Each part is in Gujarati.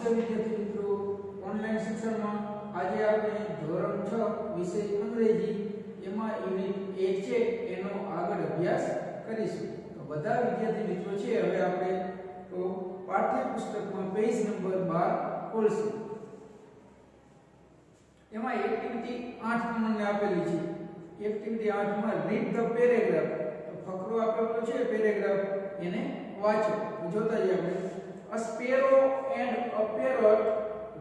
નમસ્તે વિદ્યાર્થી મિત્રો, ઓનલાઈન શિક્ષણમાં આજે આપણે ધોરણ 6 વિષય અંગ્રેજી એમાં યુનિટ 1 છે એનો આગળ અભ્યાસ કરીશું. તો બધા વિદ્યાર્થી મિત્રો છે હવે આપણે તો પાઠ્યપુસ્તકમાં પેજ નંબર 12 ખોલશું. એમાં એક્ટિવિટી 8 નંબરને આપેલી છે. એક્ટિવિટી 8 માં રીડ ધ પેરેગ્રાફ, તો ફકરો આપેલો છે પેરેગ્રાફ એને વાંચો. જોતા જઈએ આપણે. A sparrow and a parrot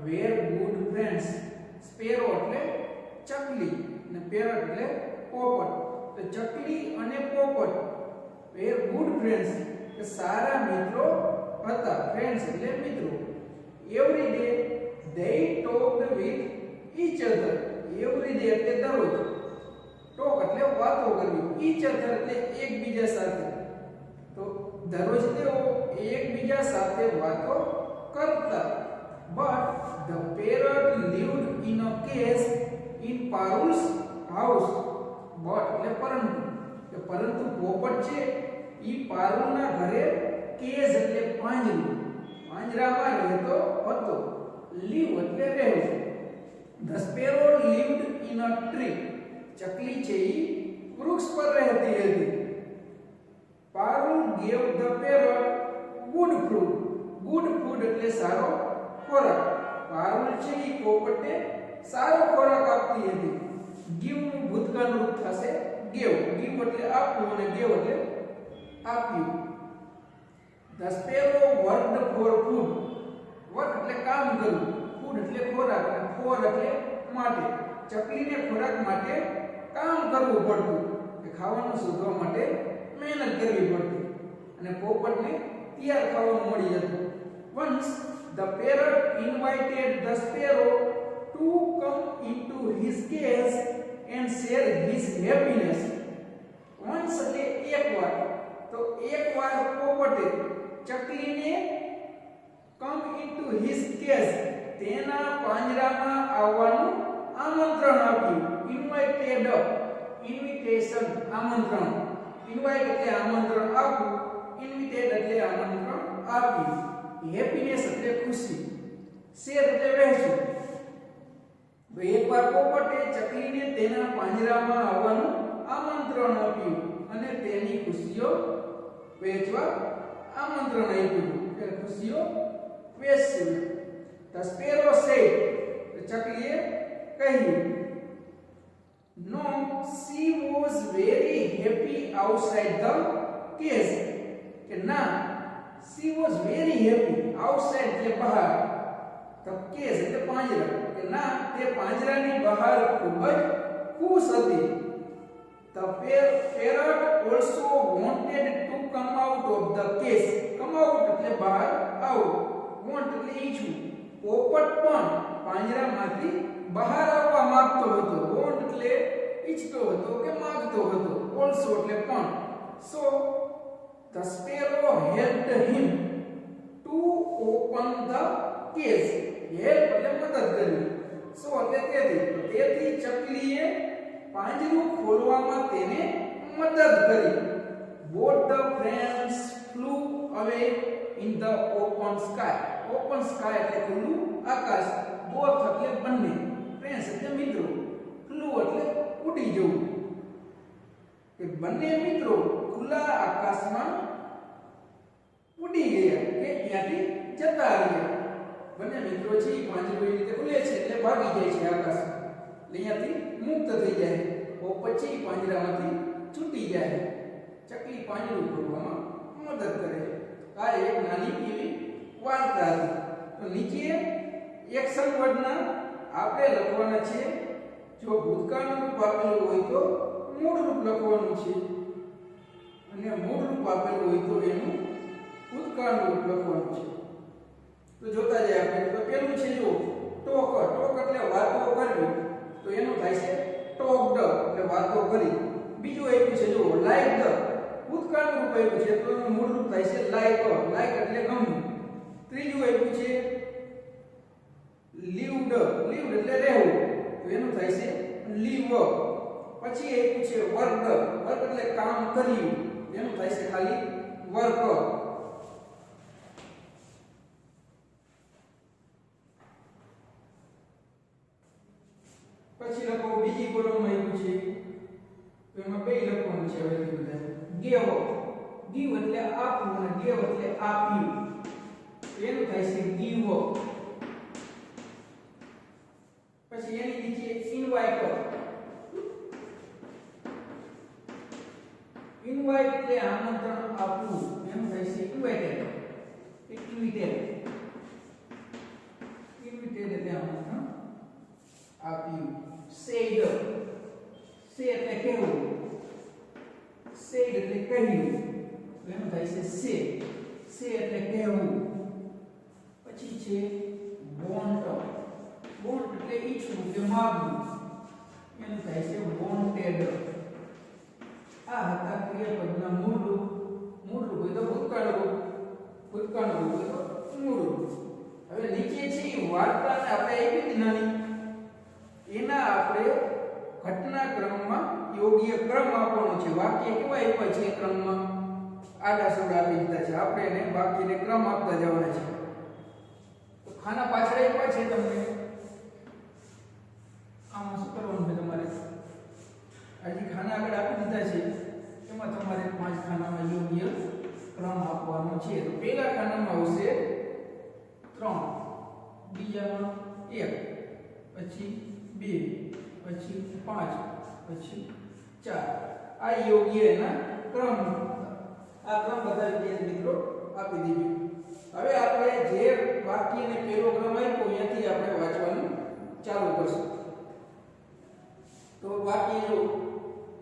were good friends. Sparrow એટલે ચકલી અને parrot એટલે પોપટ. તો ચકલી અને પોપટ were good friends, કે સારા મિત્રો હતા. friends એટલે મિત્રો. every day they talked with each other. every day એટલે દરરોજ. talk એટલે વાતો કરવી. each other એટલે એકબીજા સાથે. તો દરરોજ તેઓ એકબીજા સાથે વાતો કરતા. but the parrot lived in a cage in Parul's house. but એટલે પરંતુ પોપટ છે ઈ પારુલના ઘરે કેજ એટલે પાંજરામાં રહેતો હતો. live એટલે રહેવું. the sparrow lived in a tree. ચકલી છે ઈ વૃક્ષ પર રહેતી હતી. Parul gave the parrot good food. good food એટલે સારો ખોરાક. પારુલ છે ઈ પોપટને સારો ખોરાક આપતી હતી. give નું ભૂતકાળ રૂપ થશે gave. give એટલે આપવું અને gave એટલે આપ્યું. the sparrow worked for food. work એટલે કામ કરવું. food એટલે ખોરાક અને for એટલે માટે. ચકલીને ખોરાક માટે કામ કરવું પડતું, કે ખાવાનું શોધવા માટે મહેનત કરવી પડતી અને પોપટને તૈયાર ખાવાનું મળી જતું. once the parrot invited the sparrow to come into his cage and share his happiness. once એટલે એકવાર. તો એકવાર પોપટે ચકલીને come into his cage તેના પાંજરામાં આવવાનું આમંત્રણ આપ્યું. invited invitation આમંત્રણ. ઇન્વાઇટ એટલે આમંત્રણ આપવું, ઇન્વિટેડ એટલે આમંત્રણ આપ્યું. હેપીનેસ એટલે ખુશી, શેર એટલે વહેંચવું. તો એકવાર પોપટે ચકલીને તેના પાંજરામાં આવવાનું આમંત્રણ આપ્યું અને તેની ખુશીઓ વહેંચવા આમંત્રણ આપ્યું, કે ખુશીઓ વહેંચવી. The sparrow said, ચકલીએ કહ્યું. No, she was very happy outside the cage. કે ના, she was very happy outside એટલે બહાર, the cage એટલે પાંજરા. કે ના, તે પાંજરાની બહાર ખૂબ જ ખુશ હતી. The parrot also wanted to come out of the cage. come out એટલે બહાર આવવું, want એટલે ઈચ્છવું. પોપટ પણ પાંજરામાંથી બહાર આવવા માંગતો હતો. want એટલે ઈચ્છતો હતો કે માંગતો હતો. also એટલે પણ. so the sparrow helped him to open the cage. help એટલે મદદ કરવી. so એટલે તેથી ચકલીએ પાંજરું ખોલવામાં તેને મદદ કરી. both the friends flew away in the open sky. open sky એટલે ખુલ્લું આકાશ. both એટલે બંને. friends એટલે મિત્રો. flew એટલે ઉડી જવું, કે બંને મિત્રો ખુલ્લા આકાશમાં ઉડી ગયા, કે ત્યાંથી જતા રહ્યા. બંને મિત્રો છે પાંજરું એ રીતે ખુલે છે એટલે ભાગી જાય છે આકાશમાં, એટલે અહીંયાથી મુક્ત થઈ જાય. પોપટ છે પાંજરામાંથી છૂટી જાય. ચકલી પાંજરું ખોલવામાં મદદ કરે. આ એક નાની એવી વાર્તા હતી. તો નીચે એક્શન વર્ડના આપણે લખવાના છે. જો ભૂતકાળનું રૂપ આપેલું હોય તો મૂળ રૂપ લખવાનું છે, અને મૂળ રૂપ આપેલું હોય તો એનું ભૂતકાળનું રૂપ લખવાનું છે. તો જોતા જઈએ આપણે. તો પેલું છે જો ટોક. ટોક એટલે વાતો કરવી, તો એનું થાય છે ટોકડ એટલે વાતો કરી. બીજું આપ્યું છે જો લાઈક ધ. ભૂતકાળનું રૂપ આપ્યું છે તો એનું મૂળ રૂપ થાય છે લાઈક. લાઈક એટલે ગમવું. ત્રીજું આપ્યું છે લીવડ. લીવડ એટલે રહેવું, તો એનું થાય છે લીવ. પછી આપ્યું છે વર્ક. વર્ક એટલે કામ કર્યું, એનું થાય છે ખાલી વર્ક. કોલમમાં આવ્યું છે તો એમાં બે લખવાનું છે હવે બધા ગેવ ગીવ એટલે આપવું અને ગેવ એટલે આપ્યું એનું થાય છે ગીવ પછી એની નીચે ઇનવાઇટ ઇનવાઇટ એટલે આમંત્રણ આપવું એનું થાય છે ઇન્વાઇટેડ ઇન્વિટેડ ઇન્વિટેડ એટલે આમંત્રણ આપ્યું સેડ સે એટલે કહેવું સેડ એટલે કહ્યું એનું થાય છે સે એટલે કહેવું પછી છે વોન્ટ વોન્ટ એટલે ઈચ્છવું કે માંગવું એનું થાય છે વોન્ટેડ આ હતા ક્રિયાપદના મૂળ રૂપ હોય તો ભૂતકાળ રૂપ હોય તો મૂળ રૂપ હવે નીચે છે વાર્તાને આપણે આપી હતી નાની એના આપણે ઘટનાક્રમમાં યોગ્ય ક્રમ આપવાનો છે વાક્ય કેવા આપ્યા છે ક્રમમાં આડા સવડા આપી દીધા છે આપણે એને વાક્યને ક્રમ આપતા જવાના છે તો ખાના પાછળ આપ્યા છે તમને આમાં શું કરવાનું છે તમારે હજી ખાના આગળ આપી દીધા છે એમાં તમારે 5 ખાનામાં યોગ્ય ક્રમ આપવાનો છે તો પહેલા ખાનામાં આવશે 3 બીજામાં 1 પછી 2 પછી 5 પછી 4 આ યોગ્ય એના ક્રમ આ ક્રમ બધા વિદ્યાર્થી મિત્રો આપી દીધું હવે આપણે જે વાક્યને પહેલો ક્રમ આપ્યો અહીંયાથી આપણે વાંચવાનું ચાલુ કરશું તો વાક્ય જો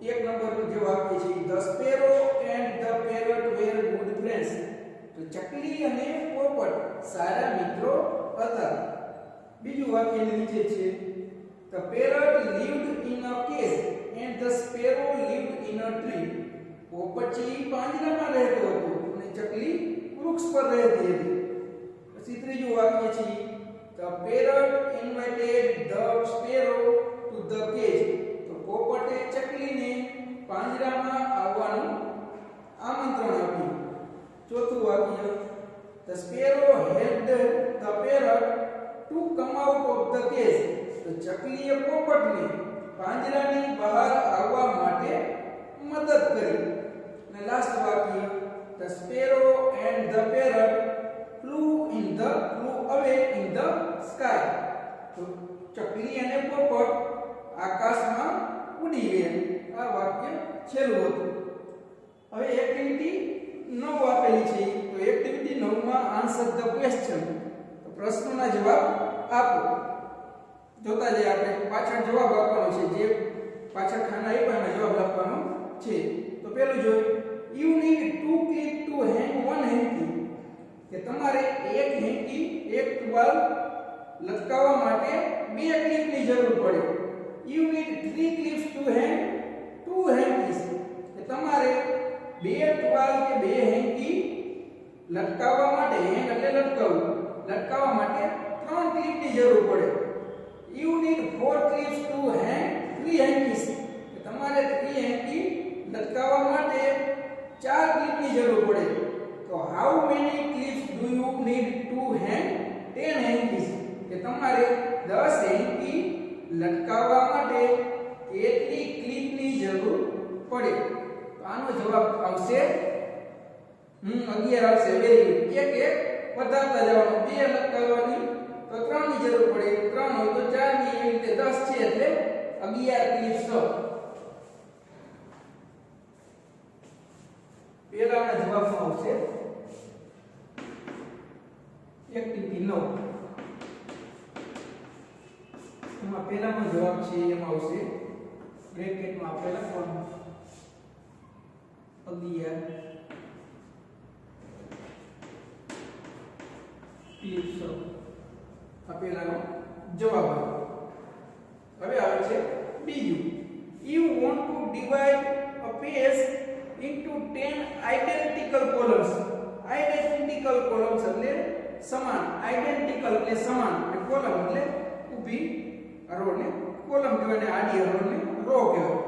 1 નંબરનું જે વાક્ય છે the sparrow and the parrot were good friends તો ચકલી અને પોપટ સારા મિત્રો હતા બીજું વાક્ય નીચે છે the parrot lived in a cage and the sparrow lived in a tree પોપટ છે પાંજરામાં રહેતો હતો અને ચકલી વૃક્ષ પર રહેતી હતી પછી ત્રીજું વાક્ય છે the parrot invited the sparrow to the cage તો પોપટે ચકલીને પાંજરામાં આવવાનું આમંત્રણ આપ્યું ચોથું વાક્ય the sparrow helped the parrot to come out of the cage તો ચકલીએ પોપટને પાંજરાની બહાર આવવા માટે મદદ કરી અને લાસ્ટ વાક્ય the sparrow and the parrot flew away in the sky તો ચકલી અને પોપટ આકાશમાં ઉડી ગયા આ વાક્ય છેલ્લું હતું હવે એક્ટિવિટી 9 આપેલી છે તો એક્ટિવિટી 9 માં આન્સર ધ ક્વેશ્ચન તો પ્રશ્નોના જવાબ આપો જોતા જઈએ આપણે પાછળ જવાબ આપવાનો છે જે પાછળ ખાના આપ્યા એમાં જવાબ લખવાનો છે તો પહેલું જોઈએ you need two clip to hang one hanky કે તમારે એક હેન્કી એક ટુવાલ લટકાવવા માટે બે ક્લિપની જરૂર પડે you need 3 clips to hang two hankies કે તમારે બે ટુવાલ કે બે હેન્કી લટકાવવા માટે હેંગ એટલે લટકાવવા માટે 3 ક્લિપની જરૂર પડે you need 4 clips to hang 3 hankies કે તમારે 3 હેન્કી લટકાવવા માટે 4 ક્લિપની જરૂર પડે તો how many clips do you need to hang 10 hankies કે તમારે 10 હેન્કી લટકાવવા માટે કેટલી ક્લિપની જરૂર પડે તો આનો જવાબ આવશે 11 આવશે વેરી ગુડ એક વધારતા જવાનું 2 લટકાવવાની તો 3 ની જરૂર પડે 3 હોય તો 4 ની એવી રીતે 10 છે એટલે 11 ક્લિપ્સ પહેલાના જવાબમાં આવશે એક્ટિવિટી 9 એમાં પહેલાનો જવાબ છે એમાં આવશે બ્રેકેટમાં આપણે લખવાનું 11 ક્લિપ્સ આપેલાનો જવાબ હવે આવે છે બીજું you want to divide a page into 10 identical columns એટલે સમાન identical એટલે સમાન અને કોલમ એટલે ઊભી રો ને કોલમ કહેવાય ને આડી રો ને રો કહેવાય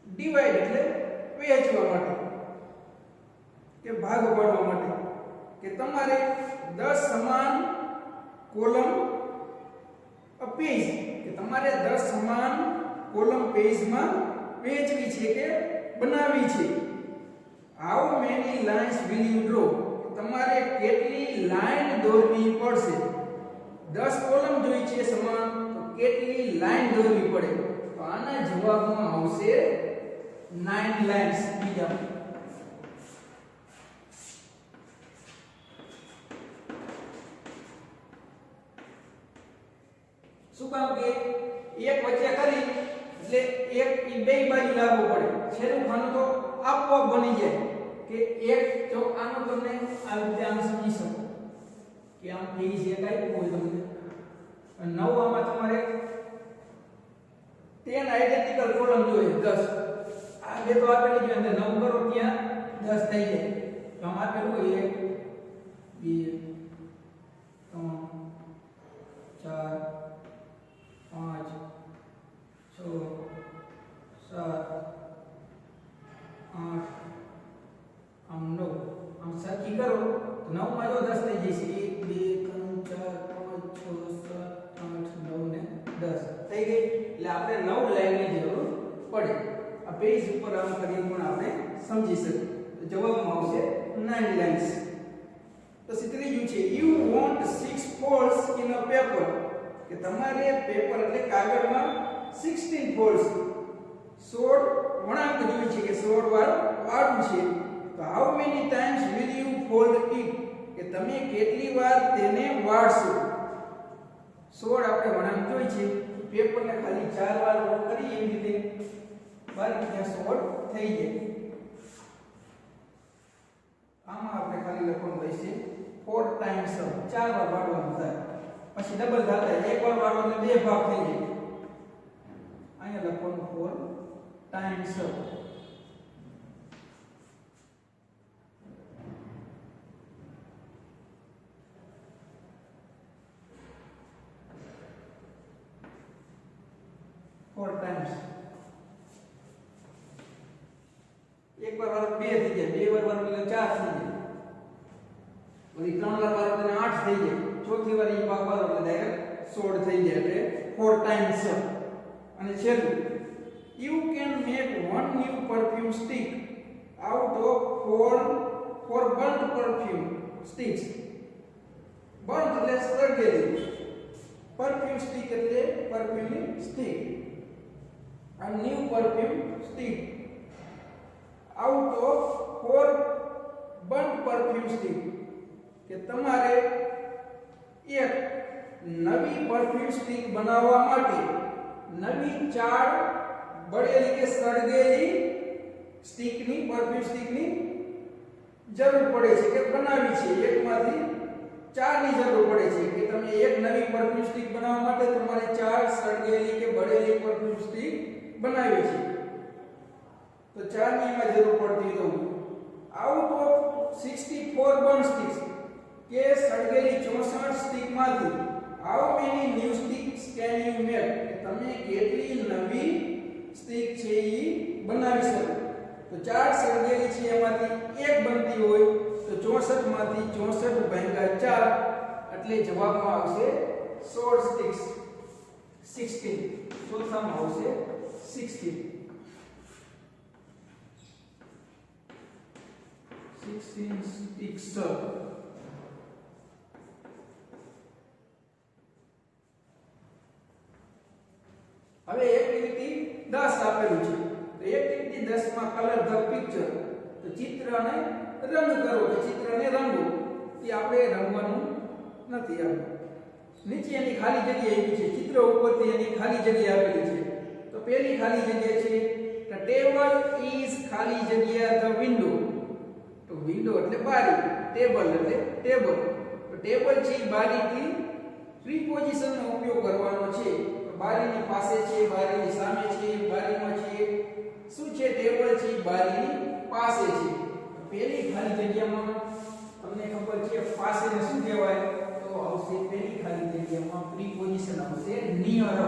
ડિવાઇડ એટલે વહેંચવા માટે કે ભાગ પાડવા માટે કે તમારે 10 સમાન કોલમ પેજ કે તમારે 10 સમાન કોલમ પેજમાં વહેંચવી છે કે બનાવવી છે. How many lines will you draw? તમારે કેટલી લાઈન દોરવી પડશે? 10 કોલમ જોઈ છે સમાન, તો કેટલી લાઈન દોરવી પડે? તો આના જવાબમાં આવશે 9 લાઇન્સ. બીજા શું કામ કે એક વચ્ચે કરી એટલે એક ઈ બે બાજુ લાગવું પડે. છેલ્લું ખાનું તો આપોઆપ બની જાય કે એક જો આનું તમને આ રીતે આમ સમજી શકો કે આમ થઈ છે કાઈ હોય તમને. અને 9 આમાં તમારે 10 આઇડેન્ટિકલ કોલમ જોઈએ 10. આ બે તો આપેલી છે અંદર 9 કરો ત્યાં 10 થઈ જાય. તો આમ આપેલું 1 2 3 4 5 6 7 8 આમ 9 આમ સરખી કરો તો 9 માં જો 10 થઈ જશે. 1 2 3 4 5 6 7 8 9 ને 10 થઈ ગઈ. એટલે આપણે 9 લાઈનની જરૂર પડે. આ પેજ ઉપર આમ કરીને પણ આપણે સમજી શકીએ. તો જવાબમાં આવશે 9 લાઇન્સ. તો ત્રીજું છે you want 6 folds in a paper, કે તમારે પેપર એટલે કાગળમાં 16 ફોલ્ડ્સ 16 વળાંક જોઈએ છે કે 16 વાર વાળવું છે. તો how many times will you fold it? કે તમે કેટલી વાર તેને વાળશો? 16 આપણે વળાંક જોઈ છે. પેપરને ખાલી 4 વાર રોલ કરી એવી રીતે બારી ત્યાં 16 થઈ જાય. આમાં આપણે ખાલી લખવાનું રહેશે 4 ટાઈમ્સ 4 વાર વાળવાનું થાય. પછી ડબલ થાય, એક વાર વાળો એટલે બે ભાગ થઈ જાય. અહીંયા લખવાનું 4 ટાઈમ્સ. એક વાર વાળો 2 થઈ જાય, બે વાર વાળો એટલે 4 થઈ જાય, પછી 3 વાર વાળો એટલે 8 થઈ જાય, ચોથી વાર ઈ ભાગ વાળો એટલે ડાયરેક્ટ 16 થઈ જાય. એટલે 4 ટાઈમ્સ. અને છેલ્લું you can make one new perfume stick out of four burnt perfume sticks. burnt એટલે સળગેલી, perfume stick એટલે perfume stick. a new perfume stick out of 4 burnt perfume stick. કે તમારે એક નવી પરફ્યુમ સ્ટિક બનાવવા માટે નવી 4 બળેલી કે સળગેલી સ્ટિકની પરફ્યુમ સ્ટિકની જરૂર પડે છે કે બનાવી છે. એકમાંથી 4 ની જરૂર પડે છે કે તમે એક નવી પરફ્યુમ સ્ટિક બનાવવા માટે તમારે 4 સળગેલી કે બળેલી પરફ્યુમ સ્ટિક બનાવી છે. તો 4 ની એમાં જરૂર પડતી. તો આઉટ ઓફ 64 burnt sticks કે સળગેલી 64 સ્ટિક માંથી how many new sticks can you make? તમે કેટલી નવી સ્ટિક છે ઈ બનાવી શકો? તો 4 સળગેલી છે એમાંથી એક બનતી હોય તો 64 માંથી 64 ભાગ્યા 4 એટલે જવાબમાં આવશે 16 સ્ટિક્સ. 16 ચોથામાં આવશે 16. 16 સ્ટિક્સ. હવે એક્ટિવિટી 10 આપેલું છે. તો એક્ટિવિટી 10 માં કલર ધ પિક્ચર. તો ચિત્રને રંગ કરો, કે ચિત્રને રંગો. એ આપણે રંગવાનું નથી. આપણે નીચે એની ખાલી જગ્યા આપી છે, ચિત્ર ઉપરથી એની ખાલી જગ્યા આપેલી છે. તો પહેલી ખાલી જગ્યા છે the table is ખાલી જગ્યા the window. તો વિન્ડો એટલે બારી, ટેબલ એટલે ટેબલ. તો ટેબલ છે બારીથી પ્રીપોઝિશનનો ઉપયોગ કરવાનો છે. બારીની પાસે છે, બારીની સામે છે, બારીમાં છે. શું છે? ટેબલ છે બારીની પાસે છે. પહેલી ખાલી જગ્યામાં તમને ખબર છે પાસેને શું કહેવાય? તો આવશે પહેલી ખાલી જગ્યામાં પ્રીપોઝિશન આવશે નિયર.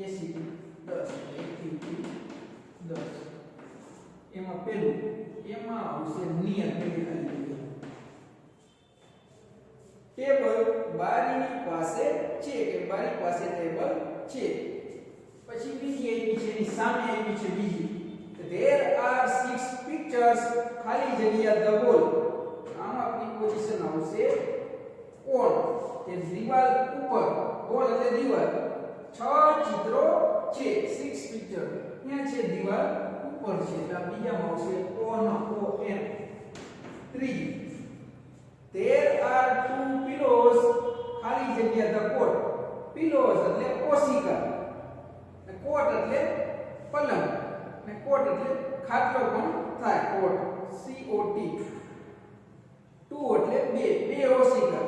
એસીટી 10 એક્ટિવિટી 10 એમાં પહેલું એમાં આવશે નિયર. પહેલી ખાલી જગ્યા ટેબલ બારીની પાસે છે કે મારી પાસે ટેબલ છે. પછી બીજી આવી છે, એની સામે આવી છે બીજી. There are 6 pictures, ખાલી જગ્યા the wall. આમ આપની પોઝિશન આવશે on, કે દીવાલ ઉપર. wall એટલે દીવાલ. 6 ચિત્રો છે, 6 પિક્ચર. ત્યાં છે દીવાલ ઉપર છે, એટલે આ બીજામાં આવશે on. 3 There are 2 pillows, ખાલી જગ્યા the cot. pillows એટલે ઓશિકા, ને cot એટલે પલંગ, ને cot એટલે ખાટલો પણ થાય, cot COT. 2 એટલે બે ઓશિકા,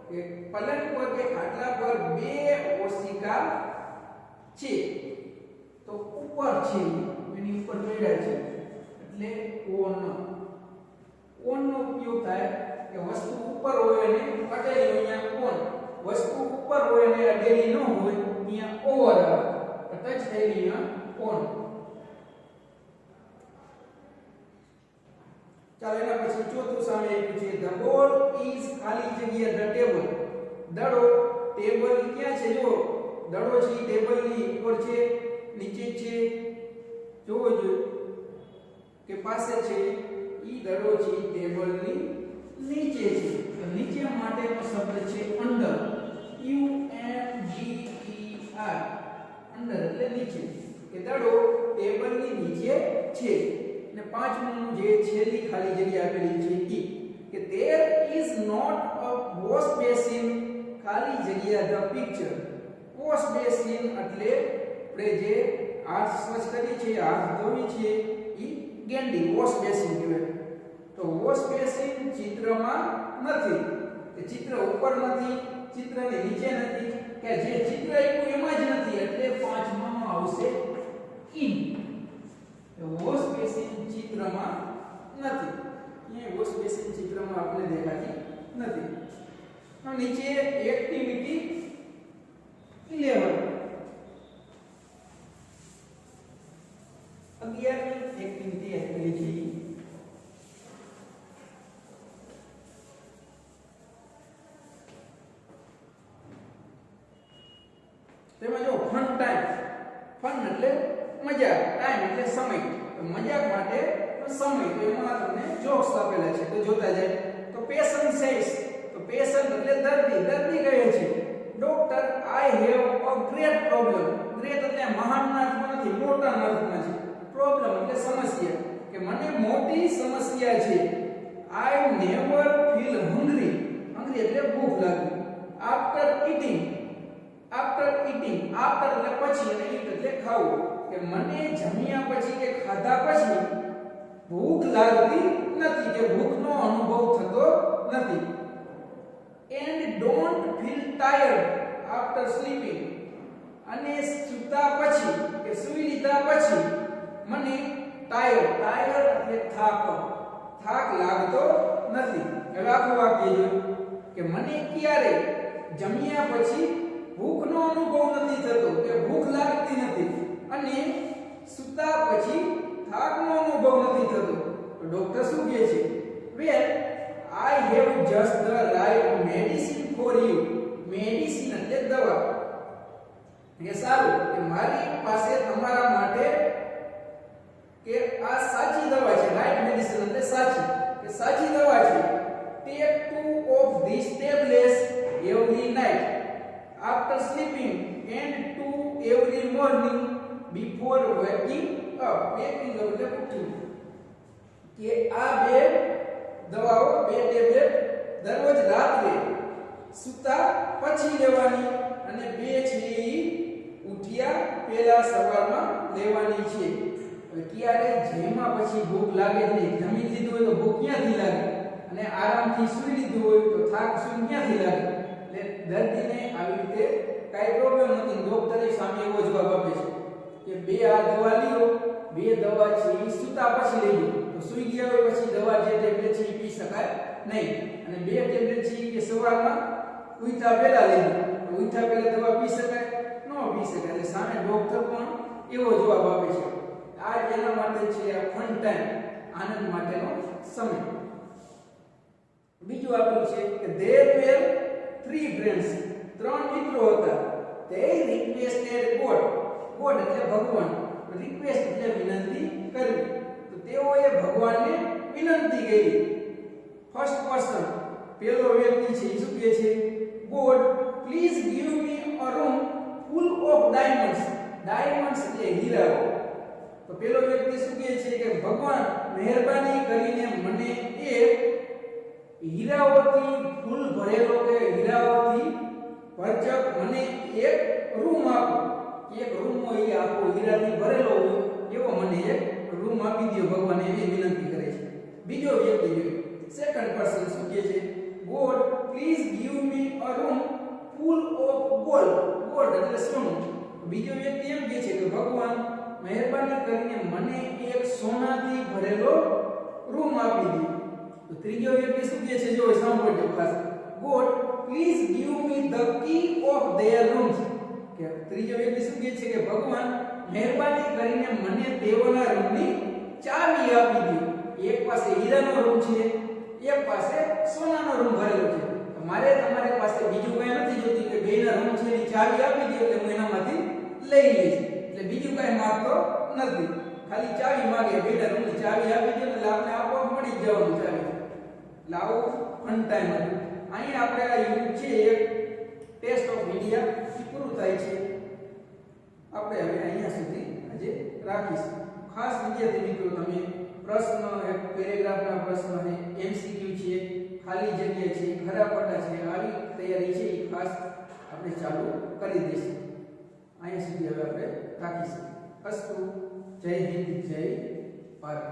કે પલંગ પર કે ખાટલા પર 2 ઓશિકા છે. તો ઉપર છે, એની ઉપર પડ્યા છે, એટલે on નો ઉપયોગ થાય કે વસ્તુ ઉપર હોય અને અડેલી હોય, અહીંયા on. વસ્તુ ઉપર હોય અને અડેલી ન હોય, અહીંયા over આવે, ટચ થયેલી અહીંયા on. ચાલો એના પછી ચોથું સામે આપ્યું છે the ball is, ખાલી જગ્યા the table. દડો ટેબલ ક્યાં છે? જો દડો છે ટેબલ ની ઉપર છે, નીચે છે, જોવો જોઈએ કે પાસે છે. ઈ દડો છે ટેબલ ની નીચે છે, તો નીચે માટેનો શબ્દ છે અંદર. UNDER, અંદર એટલે નીચે, કે દડો ટેબલ ની નીચે છે. ને પાંચમું જે છેલ્લી ખાલી જગ્યા આપેલી છે ઈ, કે there is not a wash basin, ખાલી જગ્યા the picture. wash basin એટલે આપણે જે હાથ સ્વચ્છ કરી છે, હાથ ધોવી છે, ઈ ગેંડી વોશ બેસિન કહેવાય. તો વોશ બેસિન ચિત્રમાં નથી, કે ચિત્ર ઉપર નથી, ચિત્રની નીચે નથી, કે જે ચિત્ર આપ્યું એમાં જ નથી, એટલે પાંચમામાં આવશે ઇન. વોશ બેસિન ચિત્રમાં નથી, એ વોશ બેસિન ચિત્રમાં આપણે દેખાતી નથી. તો નીચે એક્ટિવિટી 11, 11મી એક્ટિવિટી આપેલી છે. તેમાં જો ફન ટાઈમ, ફન એટલે મજાક, ટાઈમ એટલે સમય. તો મજાક માટે સમય, તો એમાં તમને જોક્સ આપેલા છે, તો જોતા જાય. તો પેશન્ટ સેઝ, તો પેશન્ટ એટલે દર્દી, દર્દી કહે છે doctor I have a great problem. Great એટલે મહાનના અર્થમાં નથી, મોટાના અર્થમાં છે. પ્રોબ્લેમ એટલે સમસ્યા, કે મને મોટી સમસ્યા છે. I never feel hungry, hungry એટલે ભૂખ લાગી. After eating, after eating, after એટલે પછી અને ઈટ એટલે ખાવું, કે મને જમ્યા પછી કે ખાધા પછી ભૂખ લાગતી નથી, કે ભૂખનો અનુભવ થતો નથી. And don't feel tired after sleeping, અને સૂતા પછી કે સૂઈ લીધા પછી મને ટાયર્ડ, ટાયર્ડ એટલે થાક લાગતો નથી. હવે આખું વાક્ય જોયું કે મને ક્યારે જમ્યા પછી ભૂખનો અનુભવ નથી થતો, કે ભૂખ લાગતી નથી, અને સૂતા પછી થાકનો અનુભવ નથી થતો. તો ડોક્ટર શું કહે છે? Well I have just the right medicine for you. Medicine એટલે દવા, કે સારું, કે મારી પાસે તમારા માટે કે આ સાચી દવા છે. રાઈટ મેડિસિન એટલે સાચી, કે સાચી દવા છે. Take 2 of these tablets every night after sleeping and 2 every morning before waking up. waking up એટલે ઉઠવું, કે આ બે દવાઓ, બે ટેબ્લેટ દરરોજ રાત્રે સૂતા પછી લેવાની, અને બે છે ઈ ઉઠ્યા પહેલા સવારમાં લેવાની છે. હવે ક્યારે જમ્યા પછી ભૂખ લાગે નહીં, જમી લીધું હોય તો ભૂખ ક્યાંથી લાગે, અને આરામથી સૂઈ લીધું હોય તો થાક ક્યાંથી લાગે. એટલે દર્દીને આવી રીતે કાંઈ પ્રોબ્લેમ નથી. ડોક્ટરે સામે એવો જવાબ આપે છે કે બે આ દવા લ્યો, બે દવા છે એ સૂતા પછી લેજો. તો સૂઈ ગયા હોય પછી દવા જે ટેબ્લેટ છે એ પી શકાય નહીં, અને બે ટેબ્લેટ છે કે સવારમાં ઉઠ્યા પહેલા લેજો. તો ઉઠ્યા પહેલા દવા પી શકાય? ન પી શકાય. એટલે સામે ડોક્ટર પણ એવો જવાબ આપે છે. આ એના માટે છે આ ફન ટાઈમ, આનંદ માટેનો સમય. બીજું આપેલું છે કે there were 3 friends, ત્રણ મિત્રો હતા. તે રિક્વેસ્ટેડ ગોડ, ગોડ એટલે ભગવાન, રિક્વેસ્ટ એટલે વિનંતી કરવી. તો તેઓએ ભગવાનને વિનંતી કરી. ફર્સ્ટ પર્સન પેલો વ્યક્તિ છે એ શું કહે છે? God please give me a room full of diamonds. Diamonds એટલે હીરાઓ. તો પેલો વ્યક્તિ શું કહે છે કે ભગવાન મહેરબાની કરીને મને એક હીરાઓથી ફૂલ ભરેલો કે હીરાઓથી ભરચક મને એક રૂમ આપો. એક રૂમ હોય આખો હીરાથી ભરેલો હોય એવો મને એક રૂમ આપી દો ભગવાન, એવી વિનંતી કરે છે. બીજો વ્યક્તિ સેકન્ડ પર્સન શું કહે છે? God please give me a room full of gold. Gold એટલે સોનું. બીજો વ્યક્તિ એમ કહે છે કે ભગવાન મહેરબાની કરીને મને એક સોનાથી ભરેલો રૂમ આપી દો. તો ત્રીજો વ્યક્તિ શું કહે છે? જો સાંભળજો ખાસ. God please give me the key of their rooms. કે ત્રીજો વ્યક્તિ શું કહે છે કે ભગવાન મહેરબાની કરીને મને તેઓના રૂમની ચાવી આપી દો. એક પાસે હીરાનો રૂમ છે, એક પાસે સોનાનો રૂમ ભરેલો છે. મારે તમારી પાસે બીજું કંઈ નથી જોતું કે બેના રૂમ છે એની ચાવી આપી દો એટલે હું એનામાંથી લઈ લઈશ. એટલે બીજું કંઈ માંગતો નથી, ખાલી ચાવી માંગે. બેના રૂમની ચાવી આપી દો એટલે આપણે આપોઆપ મળી જ જવાનું ચાવી. એટલે આવું ફન ટાઈમ હતું. અહીં આપણે આ યુનિટ છે એક ટેસ્ટ ઓફ ઇન્ડિયા પૂરું થાય છે. આપણે હવે અહીંયા સુધી આજે રાખીશું. ખાસ વિદ્યાર્થી મિત્રો તમે પ્રશ્ન, એક પેરેગ્રાફના પ્રશ્ન અને એમસીક્યુ છે, ખાલી જગ્યા છે, ખરા ખોટા છે, આવી તૈયારી છે એ ખાસ આપણે ચાલુ કરી દઈશું. અહીંયા સુધી હવે આપણે રાખીશું. અસ્તુ. જય હિન્દ, જય ભારત.